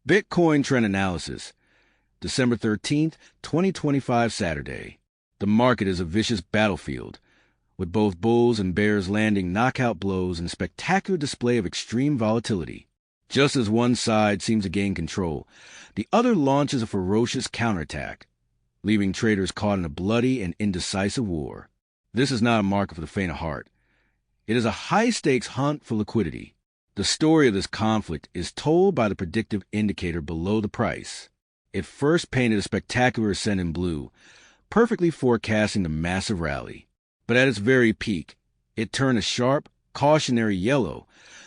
Bitcoin Trend Analysis, December 13th, 2025, Saturday. The market is a vicious battlefield, with both bulls and bears landing knockout blows in a spectacular display of extreme volatility. Just as one side seems to gain control, the other launches a ferocious counterattack, leaving traders caught in a bloody and indecisive war. This is not a market for the faint of heart. It is a high-stakes hunt for liquidity. The story of this conflict is told by the predictive indicator below the price. It first painted a spectacular ascent in blue, perfectly forecasting the massive rally. But at its very peak, it turned a sharp, cautionary yellow,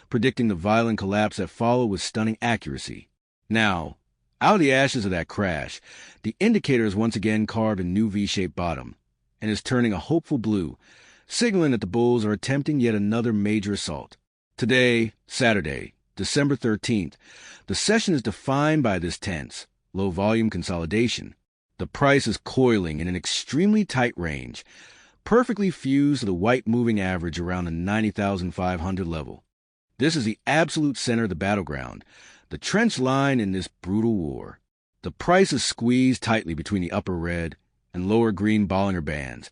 predicting the violent collapse that followed with stunning accuracy. Now, out of the ashes of that crash, the indicator has once again carved a new V-shaped bottom and is turning a hopeful blue, signaling that the bulls are attempting yet another major assault. Today, Saturday, December 13th, the session is defined by this tense, low-volume consolidation. The price is coiling in an extremely tight range, perfectly fused to the white moving average around the 90,500 level. This is the absolute center of the battleground, the trench line in this brutal war. The price is squeezed tightly between the upper red and lower green Bollinger Bands,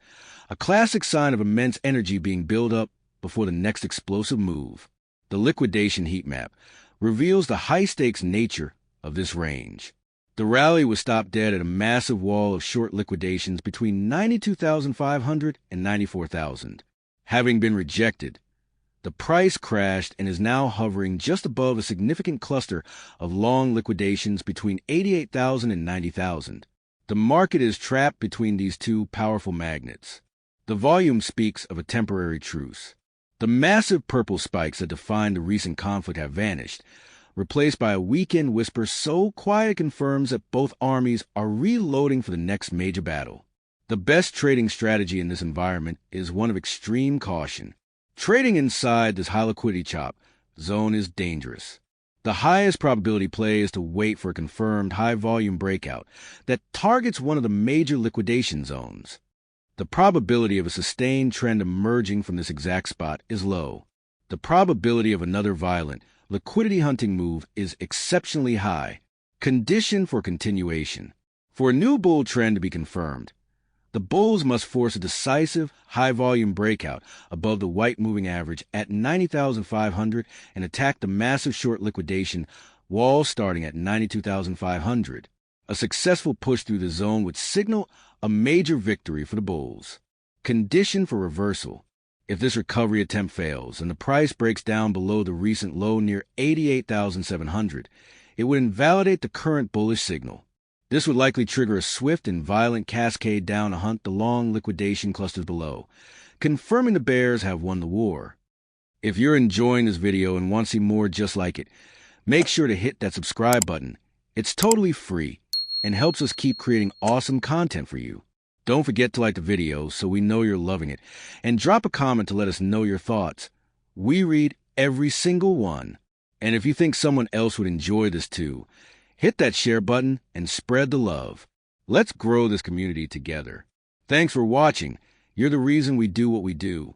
a classic sign of immense energy being built up before the next explosive move. The liquidation heat map reveals the high-stakes nature of this range. The rally was stopped dead at a massive wall of short liquidations between 92,500 and 94,000. Having been rejected, the price crashed and is now hovering just above a significant cluster of long liquidations between 88,000 and 90,000. The market is trapped between these two powerful magnets. The volume speaks of a temporary truce. The massive purple spikes that defined the recent conflict have vanished, replaced by a weekend whisper so quiet it confirms that both armies are reloading for the next major battle. The best trading strategy in this environment is one of extreme caution. Trading inside this high liquidity chop zone is dangerous. The highest probability play is to wait for a confirmed high-volume breakout that targets one of the major liquidation zones. The probability of a sustained trend emerging from this exact spot is low. The probability of another violent, liquidity hunting move is exceptionally high, conditioned for continuation. For a new bull trend to be confirmed, the bulls must force a decisive, high-volume breakout above the white moving average at 90,500 and attack the massive short liquidation wall starting at 92,500. A successful push through the zone would signal a major victory for the bulls. Condition for reversal. If this recovery attempt fails and the price breaks down below the recent low near 88,700, it would invalidate the current bullish signal. This would likely trigger a swift and violent cascade down to hunt the long liquidation clusters below, confirming the bears have won the war. If you're enjoying this video and want to see more just like it, make sure to hit that subscribe button. It's totally free and helps us keep creating awesome content for you. Don't forget to like the video so we know you're loving it, and drop a comment to let us know your thoughts. We read every single one. And if you think someone else would enjoy this too, hit that share button and spread the love. Let's grow this community together. Thanks for watching. You're the reason we do what we do.